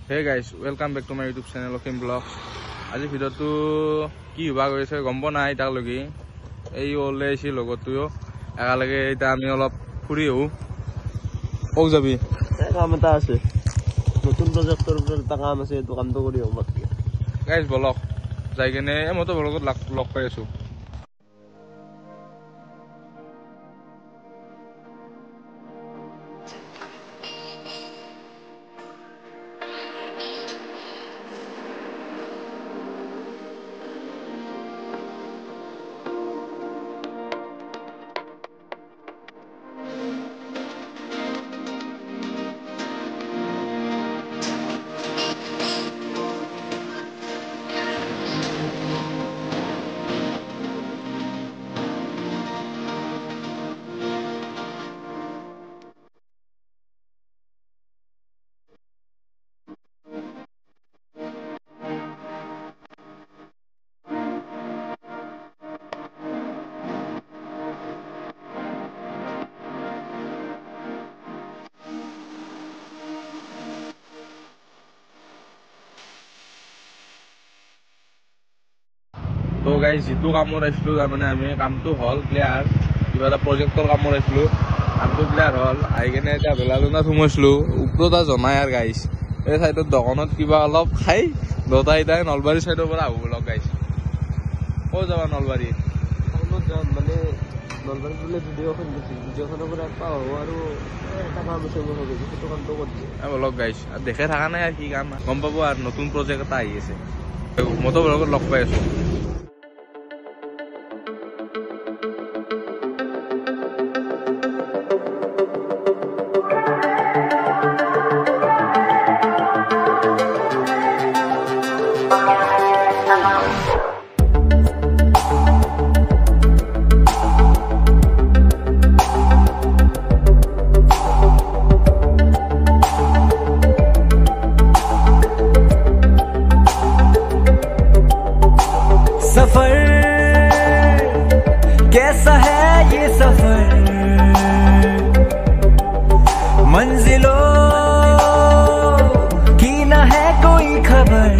Hey guys, welcome back to my YouTube channel Okim Vlogs. আজি ভিডিওটো কি হবা কৰিছে গম পোৱা নাই তালৈকে এই ওলে আইছি লগতটো একালগে এটা আমি অলপ ফুৰি আহো কক যাবি কাম এটা আছে নতুন প্ৰজেক্টৰ ওপৰত এটা কাম আছে এইটো কামটো কৰি আহো বাকি গাইজ বলক যাই কেনে মতো ব্লগত লগ পাই আছো তো গাইজ যেটো কামত আইছিলো তাৰমানে আমি কামটো হল ক্লিয়াৰ কিবা এটা প্ৰজেক্টৰ কামত আইছিলো কামটো ক্লিয়াৰ হল আহি কেনে এতিয়া বেলাজনাত সোমাইছিলো ওপৰত জনাই আৰু গাইজ এই চাইডত দোকানত কিবা অলপ খাই দুটা এতিয়া নলবাৰী চাইডৰ পৰা আহো লগ গাইজ ক'ত যাবা নলবাৰী যাম মানে নলবাৰী বোলে ভিডিঅ'খন দিছিল ভিডিঅ'খনৰ পৰা পাওঁ আৰু এটা কাম আছে মোৰ ভাবিছোঁ সেইটো কামটো কৰিছে লগ গাইজ দেখে থকা নাই আৰু কি কাম গম পাব আৰু নতুন প্ৰজেক্ট এটা আহি আছে মতো লগত লগ পাই আছো सफर कैसा है ये सफर मंजिलों की न है कोई खबर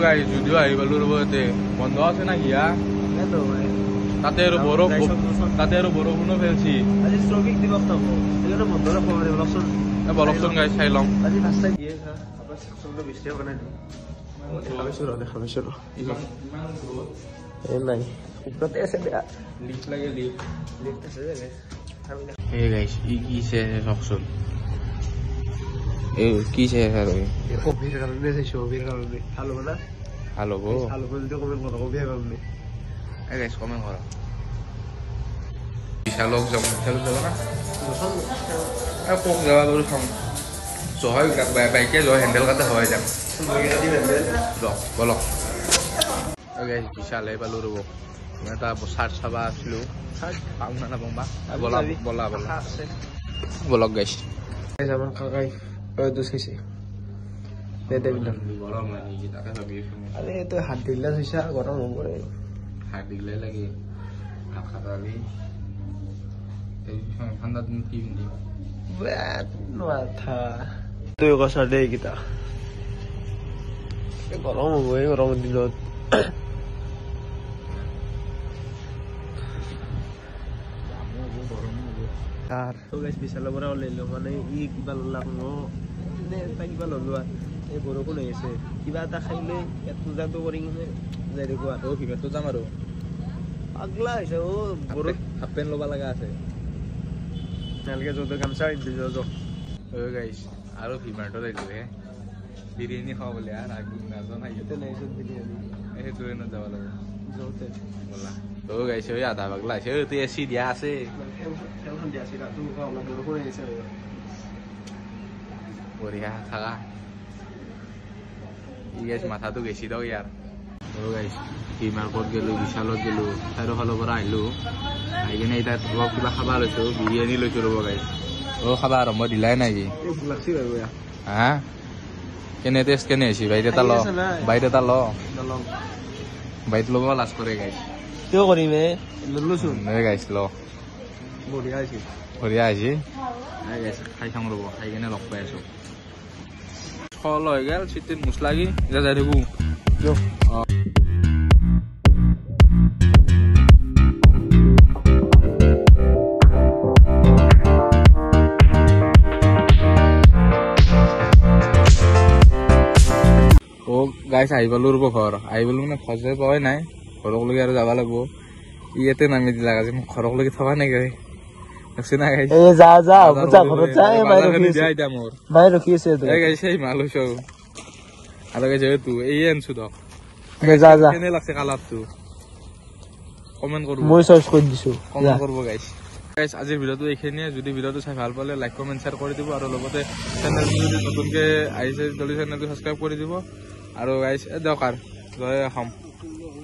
গাইজ যদিও আহি পালো ৰব ইয়াতে বন্ধ আছে না কিয়া তাতে আৰু বৰষুণো ফেলছি আজি শ্ৰমিক দিৱস থাকো সেইকাৰণে বন্ধ ৰাখো বলকচোন গাইজ চাই লওঁ আজি ৰাস্তাই দিয়ে আপোনাৰ চেকচনটো বেছিয়ে বনাই দিওঁ দেখাবিছো ৰ এই নাই ওপৰতে আছে বেয়া লিফ্ট লাগে লিফ্ট আছে যে এই গাইজ ই কি আছে চাওকচোন এই কি আছে আৰু অভিৰ কাৰণে চাইছো অভিৰ কাৰণে ভাল হ'ব না ভাল হ'ব ভাল হ'ব যদি কমেণ্ট কৰক অভিৰ কাৰণে এই গাইজ কমেণ্ট কৰা বিশালক যাব না কক যাবা বাৰু চাওঁ হয় বাইকে যোৱা হেণ্ডেল কাটে হয় যাম বলক বিশাল আহি পালো ৰ'ব এটা চাৰ্ট চাবা আছিলো পাওঁ না নাপাওঁ বা বলা বলক গাইছ আমাৰ কাকাই দুখ খাইছে গৰম নেকি তাকে ভাবি আছো আৰে তই হাত দিলা থৈছা গৰম হ'ব হাত দিলে লাগে ভাত খাবি ঠাণ্ডা দিন কি পিন্ধিম মাথা তুই কৈছা দে এইকেইটা গৰম হ'ব এই গৰমৰ দিনত বিশালৰ পৰা ওলাইলো মানে ই কিবা ললাক তাই কিবা ললো এই বৰষুণ হৈ আছে কিবা এটা খাই লৈ ইয়াত পূজাটো কৰি কিনে যাই দেখো আৰু ভিতৰতো যাম আৰু পাগলা হৈছে হাফ পেণ্ট ল'ব লগা আছে নালকে য'ত গামচা যাওঁ গাইছ আৰু ভিমাৰ্টত আহিলে বিৰিয়ানী খাওঁ বোলে আৰু নাজানা বিৰিয়ানী সেইটো যাব লাগে যাওঁতে ব'লা গাইছে আধা পাগলা হৈছে তুই এচি দিয়া আছে বঢ়িয়া থাকা ই গাইছ মাথাটো গেছি দিয়ক ইয়াৰ গাইছ ভিমাৰ্টত গ'লোঁ বিশালত গ'লোঁ চাৰিওফালৰ পৰা আহিলোঁ আহি কিনে এতিয়া অলপ কিবা খাব লৈছোঁ বিৰিয়ানী লৈছোঁ ৰ'ব গাইছ খাবা আৰম্ভ দিলাই নাই কি হা কেনে টেষ্ট কেনে হৈছে বাইত এটা ল বাইত ল'ব লাজ কৰে গাইছ কিয় কৰিম ললোচোন গাইছ ল বঢ়িয়া হৈছে দুপৰীয়া আহিছে খাই চাওঁ ৰ'ব খাই কিনে লগ পাই আছোঁ ফল হৈ গ'ল চিটিত মছলাগি এতিয়া যাই থাকোঁ গাইছ আহি পালোঁ ৰ'ব ঘৰ আহি পালোঁ মানে ঘৰ যাই পোৱাই নাই ঘৰকলৈকে আৰু যাব লাগিব ইয়াতে নামি দিলা আজি মোক ঘৰকলৈকে থকা নাই গাড়ী দেখছি না গাইছ যা যা ঘৰত যা ভাই ৰখি আছে এই গাইছ এই মাল হৈছ আৰু গাইছ তো এই আনছোঁ দক যা যা কেনে লাগছে কালাৰটো কমেণ্ট কৰিব মই চইচ কৰি দিছোঁ কমেণ্ট কৰিব গাইছ গাইছ আজিৰ ভিডিঅ'টো এইখিনিয়ে যদি ভিডিঅ'টো চাই ভাল পালে লাইক কমেণ্ট শ্বেয়াৰ কৰি দিব আৰু লগতে চেনেলটো যদি নতুনকৈ আহিছে জলদি চেনেলটো ছাবস্ক্ৰাইব কৰি দিব আৰু গাইছ দৰকাৰ জয় অসম